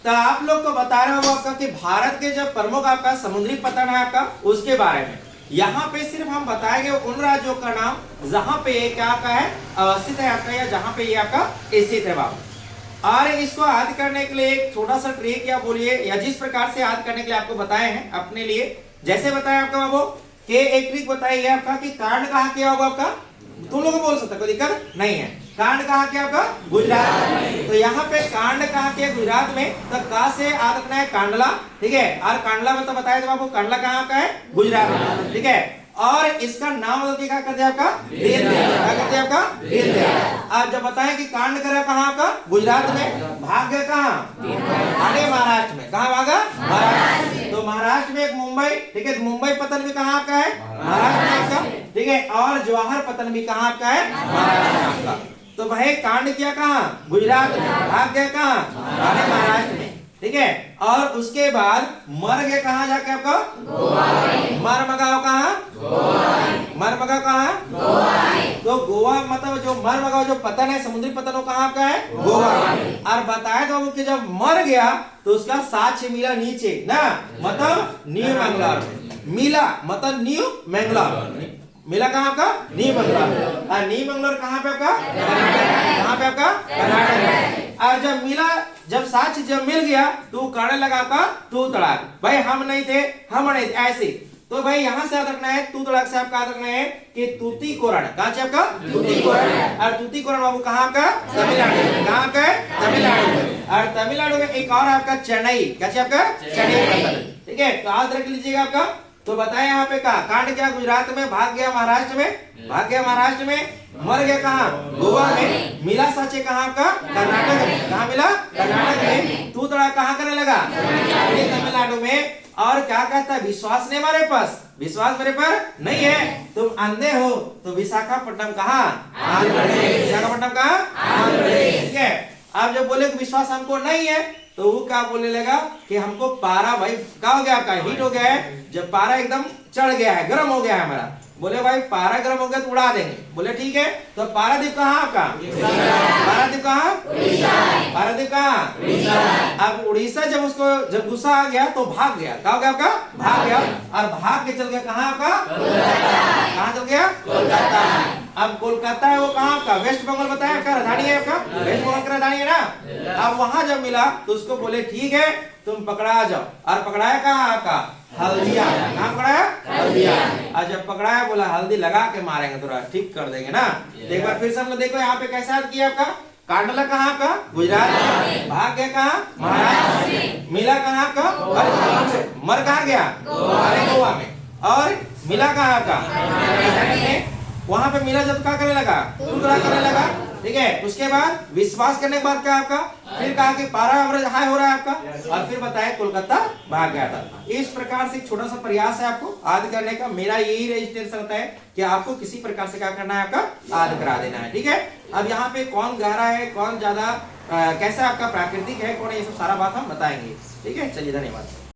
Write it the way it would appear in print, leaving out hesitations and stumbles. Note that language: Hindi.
तो आप लोग को बता रहा हूँ आपका कि भारत के जो प्रमुख आपका समुद्री पतन है आपका उसके बारे में। यहाँ पे सिर्फ हम बताएंगे उन राज्यों का नाम जहां पे ये क्या का है अवस्थित है आपका, या जहां पे ये आपका स्थित है बाबू। और इसको याद करने के लिए एक छोटा सा ट्रिक या बोलिए या जिस प्रकार से याद करने के लिए आपको बताए हैं अपने लिए, जैसे बताया आपका बाबू कि एक ट्रिक बताइए आपका कि कांड कहाँ किया होगा आपका, तुम लोग बोल सकते कोई दिक्कत नहीं है। कांड कहाँ किया आपका, गुजरात। तो यहाँ पे कांड कहाँ किया गुजरात में, तो का से याद रखना है कांडला, ठीक है। और कांडला मतलब बताया था आपको, कांडला कहाँ का है, गुजरात में, ठीक है। और इसका नाम क्या कर दिया आपका, दीनदयाल, क्या कर दिया आपका, दीनदयाल। आज जब बताएं कि कांड करा कहाँ आपका, गुजरात में, भाग गया कहाँ, अरे महाराष्ट्र में। कहाँ भागा, महाराष्ट्र। तो महाराष्ट्र में एक मुंबई, ठीक है, मुंबई पतन भी कहाँ आपका है, महाराष्ट्र में आपका, ठीक है। और जवाहर पतन भी कहाँ आपका है, महाराष्ट्र में आपका। तो भाई कांड किया कहाँ, गुजरात में, भाग गया कहाँ, अरे महाराष्ट्र में, ठीक है। और उसके बाद मर गए कहाँ जाके आपका, गोवा में। मर मगाओ कहाँ, गोवा में। मर मगाओ कहाँ, गोवा में। तो गोवा मतलब जो मर मगाओ जो पतन है, समुद्री पतन, वो कहाँ आपका है, गोवा में। और बताया था कि जब मर गया तो उसका साक्ष्य मिला नीचे ना, मतलब न्यू मैंगलोर में मिला, मतलब न्यू मैंगलोर मिला कहाँ आपका, न्यू मैंगलोर। न्यू मैंगलोर कहाँ पे आपका, कहाँ पे आपका, कर्नाटक में। और जब मिला, जब साक्ष्य जब मिल गया तो कहने लगा आपका तू तड़ाक, भाई हम नहीं थे, हम नहीं थे, ऐसे। तो भाई यहाँ से याद रखना है, तू तड़ाक से आपका याद रखना है कि तूतीकोरन, कहाँ से आपका, तूतीकोरन। और तूतीकोरन बाबू कहाँ का, तमिलनाडु, कहाँ का, तमिलनाडु। और तमिलनाडु में एक और आपका चेन्नई, कैसे आपका, चेन्नई, ठीक है। तो याद रख लीजिएगा आपका। तो बताया यहाँ पे कहा कांड क्या गुजरात में, भाग गया महाराष्ट्र में, भाग गया महाराष्ट्र में, मर गया कहाँ, गोवा में, मिला साचे कहाँ आपका, कर्नाटक में। कहाँ मिला, कर्नाटक में। तू थोड़ा कहाँ करने लगा, तमिलनाडु में। और क्या कहता है, विश्वास नहीं हमारे पास, विश्वास मेरे पर नहीं है, तुम अंधे हो। तो विशाखापट्टनम कहाँ, आंध्र प्रदेश। विशाखापट्टनम कहाँ, आंध्र प्रदेश, ठीक है। अब जब बोले कि विश्वास हमको नहीं है तो वो क्या बोलने लगा कि हमको पारा भाई क्या हो गया आपका, हीट हो गया है, जब पारा एकदम चढ़ गया है, गर्म हो गया है हमारा। बोले भाई पारा गर्म हो गया तो उड़ा देंगे। बोले ठीक है। तो पारादीप कहाँ आपका, पारादीप कहाँ, पारादीप कहाँ, अब उड़ीसा। जब उसको जब गुस्सा आ गया तो भाग गया, क्या हो गया आपका, भाग गया। और भाग के चल गया कहाँ आपका, कहाँ चल गया, कोलकाता। अब कोलकाता है वो कहाँ का, वेस्ट बंगाल बताया आपका राजधानी है आपका, वेस्ट बंगाल का राजधानी है ना। अब वहां जब मिला तो उसको बोले ठीक है तुम पकड़ा जाओ। और पकड़ाया कहाँ आपका, हल्दिया। कहाँ पकड़ाया, हल्दिया। और जब पकड़ाया बोला हल्दी लगा के मारेंगे, थोड़ा ठीक कर देंगे ना। एक बार फिर से हम लोग देखो यहाँ पे कैसा याद किया आपका, कांडला कहाँ का, गुजरात में, भाग गया कहाँ, महाराष्ट्र में, मिला कहाँ का, मर कहाँ गया, गोवा में। और मिला कहाँ का, वहां पे मिला जब क्या करने लगा, टुकड़ा करने लगा, ठीक है। उसके बाद विश्वास करने के बाद क्या आपका, फिर कहा कि पारा एवरेज हाई हो रहा है आपका। और फिर बताया कोलकाता भाग गया था। इस प्रकार से एक छोटा सा प्रयास है आपको याद करने का। मेरा यही रजिस्ट्रेशन रहता है कि आपको किसी प्रकार से क्या करना है, आपका याद करा देना है, ठीक है। अब यहाँ पे कौन गहरा है, कौन ज्यादा कैसा आपका प्राकृतिक है, कौन, ये सब सारा बात हम बताएंगे, ठीक है। चलिए धन्यवाद।